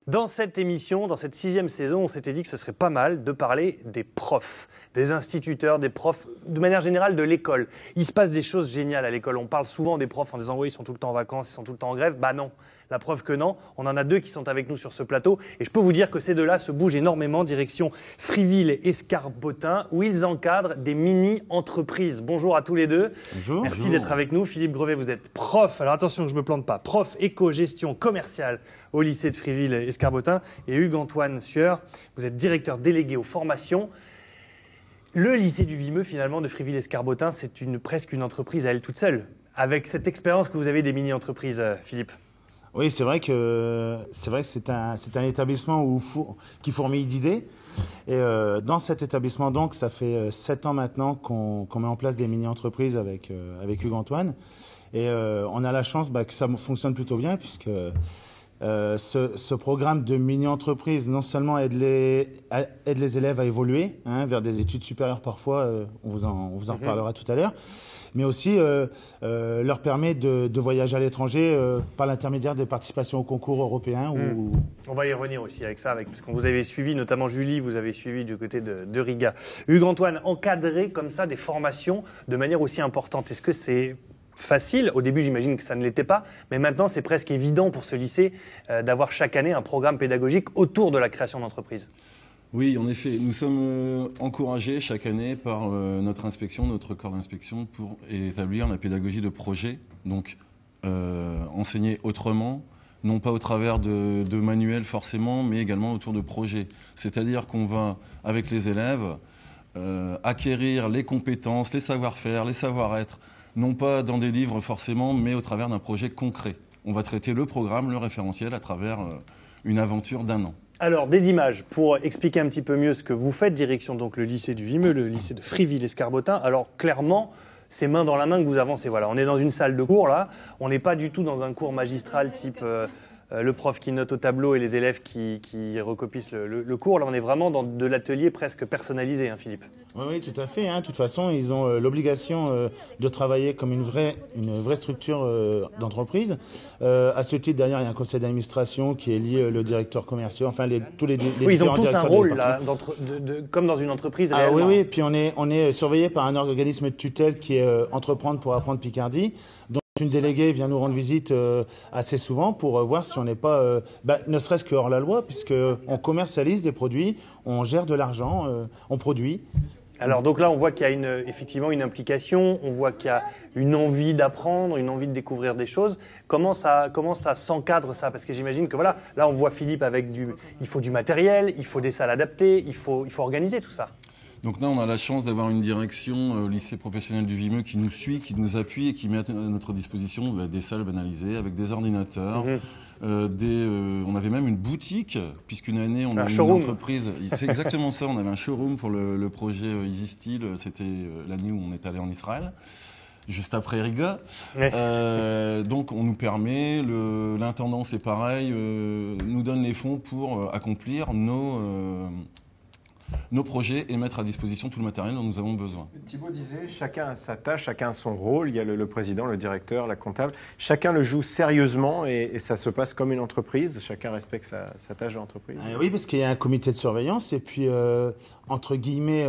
Dans cette émission, dans cette 6e saison, on s'était dit que ce serait pas mal de parler des profs, des instituteurs, des profs, de manière générale de l'école. Il se passe des choses géniales à l'école. On parle souvent des profs en disant « oui, ils sont tout le temps en vacances, ils sont tout le temps en grève ». Bah non, la preuve que non. On en a 2 qui sont avec nous sur ce plateau. Et je peux vous dire que ces 2-là se bougent énormément, direction Frieville-Escarbotin, où ils encadrent des mini-entreprises. Bonjour à tous les 2. Bonjour. Merci d'être avec nous. Philippe Grevet, vous êtes prof, alors attention que je ne me plante pas, prof éco-gestion commerciale au lycée de Frieville-Escarbotin. Et Hugues-Antoine Sueur, vous êtes directeur délégué aux formations. Le lycée du Vimeu, finalement, de Frieville-Escarbotin, c'est presque une entreprise à elle toute seule. Avec cette expérience que vous avez des mini-entreprises, Philippe. Oui, c'est vrai que c'est un établissement qui fourmille d'idées. Et dans cet établissement, donc, ça fait 7 ans maintenant qu'on met en place des mini-entreprises avec Hugues-Antoine. Et on a la chance que ça fonctionne plutôt bien, puisque ce programme de mini-entreprise, non seulement aide les élèves à évoluer vers des études supérieures parfois, on vous en reparlera tout à l'heure, mais aussi leur permet de voyager à l'étranger par l'intermédiaire des participations au concours européen. On va y revenir aussi avec ça, parce qu'on vous avait suivi, notamment Julie, vous avez suivi du côté de Riga. Hugues-Antoine, encadrer comme ça des formations de manière aussi importante, est-ce que c'est facile? Au début, j'imagine que ça ne l'était pas, mais maintenant, c'est presque évident pour ce lycée d'avoir chaque année un programme pédagogique autour de la création d'entreprise. Oui, en effet. Nous sommes encouragés chaque année par notre inspection, notre corps d'inspection, pour établir la pédagogie de projet. Donc, enseigner autrement, non pas au travers de manuels forcément, mais également autour de projets. C'est-à-dire qu'on va, avec les élèves, acquérir les compétences, les savoir-faire, les savoir-être, non pas dans des livres forcément, mais au travers d'un projet concret. On va traiter le programme, le référentiel à travers une aventure d'1 an. Alors, des images pour expliquer un petit peu mieux ce que vous faites, direction donc le lycée du Vimeu, le lycée de Frieville-Escarbotin. Alors, clairement, c'est main dans la main que vous avancez. Voilà, on est dans une salle de cours, là. On n'est pas du tout dans un cours magistral type le prof qui note au tableau et les élèves qui recopient le cours. Là, on est vraiment dans de l'atelier presque personnalisé, Philippe. Oui, tout à fait. De toute façon, ils ont l'obligation de travailler comme une vraie structure d'entreprise. À ce titre, derrière, il y a un conseil d'administration qui élit le directeur commercial, enfin tous les oui, ils ont tous un rôle, là, comme dans une entreprise réellement. Oui, puis on est surveillé par un organisme de tutelle qui est Entreprendre pour apprendre Picardie. Donc, une déléguée vient nous rendre visite assez souvent pour voir si on n'est pas, ne serait-ce que hors la loi, puisqu'on commercialise des produits, on gère de l'argent, on produit. Alors donc là, on voit qu'il y a effectivement une implication, on voit qu'il y a une envie d'apprendre, une envie de découvrir des choses. Comment ça s'encadre ça? Parce que j'imagine que voilà, là on voit Philippe avec il faut du matériel, il faut des salles adaptées, il faut organiser tout ça. Donc là, on a la chance d'avoir une direction au lycée professionnel du Vimeu qui nous suit, qui nous appuie et qui met à notre disposition des salles banalisées avec des ordinateurs. On avait même une boutique, puisqu'une année, on a eu une entreprise. C'est exactement ça, on avait un showroom pour le projet Easy Style. C'était l'année où on est allé en Israël, juste après Riga. Donc on nous permet, l'intendant c'est pareil, nous donne les fonds pour accomplir nos projets et mettre à disposition tout le matériel dont nous avons besoin. Thibaut disait, chacun a sa tâche, chacun a son rôle. Il y a le président, le directeur, la comptable. Chacun le joue sérieusement et ça se passe comme une entreprise. Chacun respecte sa tâche d'entreprise. Oui, parce qu'il y a un comité de surveillance et puis, entre guillemets,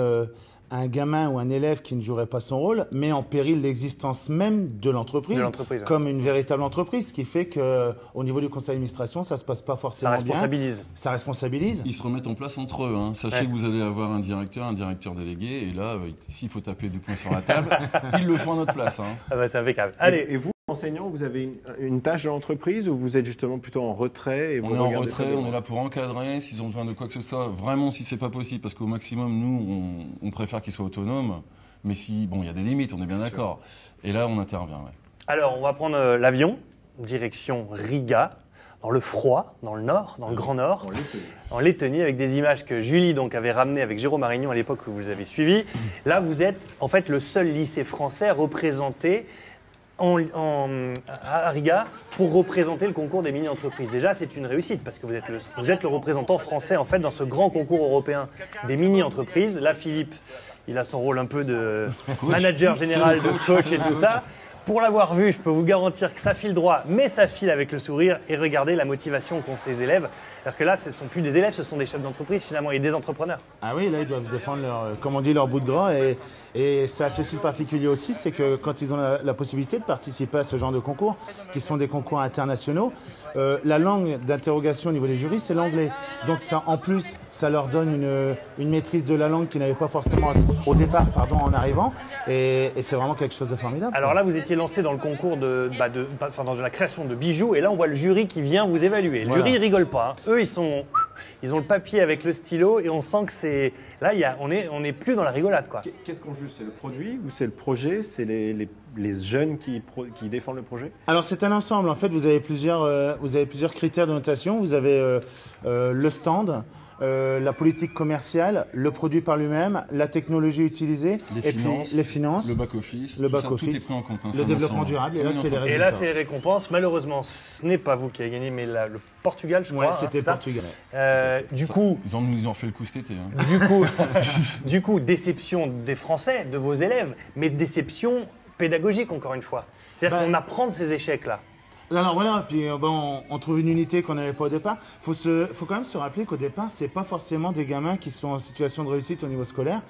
un gamin ou un élève qui ne jouerait pas son rôle met en péril l'existence même de l'entreprise comme une véritable entreprise, ce qui fait qu'au niveau du conseil d'administration, ça ne se passe pas forcément bien. Ça responsabilise. Ils se remettent en place entre eux. Sachez que vous allez avoir un directeur délégué, et là, s'il faut taper du poing sur la table, ils le font à notre place. C'est impeccable. Allez, et vous, enseignant, vous avez une tâche de l'entreprise ou vous êtes justement plutôt en retrait? On est en retrait, on est là pour encadrer, s'ils ont besoin de quoi que ce soit, vraiment si c'est pas possible, parce qu'au maximum, nous, on préfère qu'ils soient autonomes, mais il y a des limites, on est bien d'accord. Et là, on intervient. Ouais. Alors, on va prendre l'avion, direction Riga, dans le froid, dans le nord, dans le Grand Nord, en Lettonie, avec des images que Julie avait ramenées avec Jérôme Marignon à l'époque où vous avez suivi. Là, vous êtes en fait le seul lycée français représenté à Riga pour représenter le concours des mini-entreprises. Déjà, c'est une réussite parce que vous êtes le représentant français en fait dans ce grand concours européen des mini-entreprises. Là, Philippe, il a son rôle un peu de manager général, de coach et tout ça. Pour l'avoir vu, je peux vous garantir que ça file droit, mais ça file avec le sourire. Et regardez la motivation qu'ont ces élèves. C'est-à-dire que là, ce ne sont plus des élèves, ce sont des chefs d'entreprise finalement et des entrepreneurs. Ah oui, là, ils doivent défendre leur, comme on dit, leur bout de gras. Et ça a ceci de particulier aussi, c'est que quand ils ont la possibilité de participer à ce genre de concours, qui sont des concours internationaux, la langue d'interrogation au niveau des jurys, c'est l'anglais. Donc ça, en plus, ça leur donne une maîtrise de la langue qu'ils n'avaient pas forcément au départ, en arrivant. Et c'est vraiment quelque chose de formidable. Alors là, vous étiez lancé dans le concours dans la création de bijoux, et là, on voit le jury qui vient vous évaluer. Le jury rigole pas. Hein. Eux, ils ont le papier avec le stylo, et on sent que c'est là, on est plus dans la rigolade, quoi. Qu'est-ce qu'on juge? C'est le produit ou c'est le projet? C'est les jeunes qui défendent le projet? Alors c'est un ensemble. En fait, vous avez plusieurs critères de notation. Vous avez le stand, la politique commerciale, le produit par lui-même, la technologie utilisée, puis les finances, le back-office. tout est pris en compte, le développement durable. Et là, c'est les résultats. Et là, c'est les récconses. Malheureusement, ce n'est pas vous qui avez gagné, mais le Portugal, je crois. Ouais, c'était Portugal. Ils nous ont fait le coup cet été. Hein. Du coup, déception des Français, de vos élèves, mais déception pédagogique, encore une fois. C'est-à-dire qu'on apprend de ces échecs-là. Alors voilà, puis on trouve une unité qu'on n'avait pas au départ. Faut quand même se rappeler qu'au départ, c'est pas forcément des gamins qui sont en situation de réussite au niveau scolaire.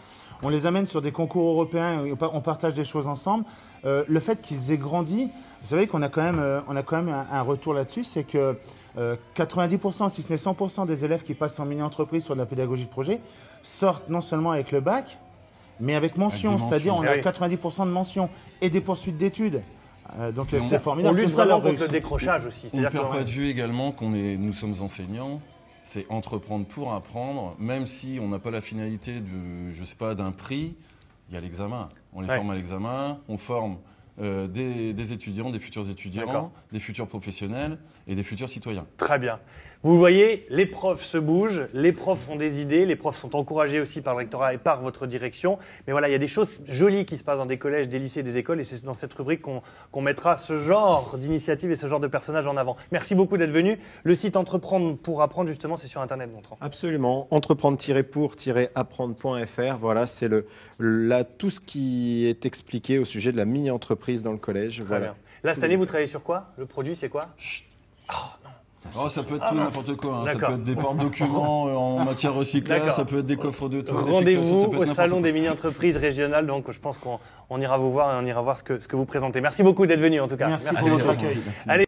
On les amène sur des concours européens, on partage des choses ensemble. Le fait qu'ils aient grandi, vous savez qu'on a quand même un retour là-dessus, c'est que 90%, si ce n'est 100% des élèves qui passent en mini-entreprise sur de la pédagogie de projet sortent non seulement avec le bac, mais avec mention. C'est-à-dire on a 90% de mention et des poursuites d'études. Donc c'est formidable. On lutte vraiment contre le décrochage aussi. On ne perd pas de vue également nous sommes enseignants. C'est entreprendre pour apprendre, même si on n'a pas la finalité d'un prix, il y a l'examen. On les forme à l'examen, on forme des étudiants, des futurs étudiants, des futurs professionnels et des futurs citoyens. Très bien. Vous voyez, les profs se bougent, les profs ont des idées, les profs sont encouragés aussi par le rectorat et par votre direction. Mais voilà, il y a des choses jolies qui se passent dans des collèges, des lycées, des écoles, et c'est dans cette rubrique qu'on mettra ce genre d'initiative et ce genre de personnages en avant. Merci beaucoup d'être venu. Le site Entreprendre pour apprendre, justement, c'est sur Internet, Gontran. Absolument. Entreprendre-pour-apprendre.fr. Voilà, c'est tout ce qui est expliqué au sujet de la mini-entreprise dans le collège. Très bien. Là, cette année, vous travaillez sur quoi? Le produit, c'est quoi? Ça peut être tout n'importe quoi. Hein. Ça peut être des porte-documents en matière recyclable, ça peut être des coffres de toilettes. Rendez-vous au salon des mini-entreprises régionales. Donc, je pense qu'on ira vous voir et on ira voir ce que vous présentez. Merci beaucoup d'être venu, en tout cas. Merci pour votre accueil. Allez.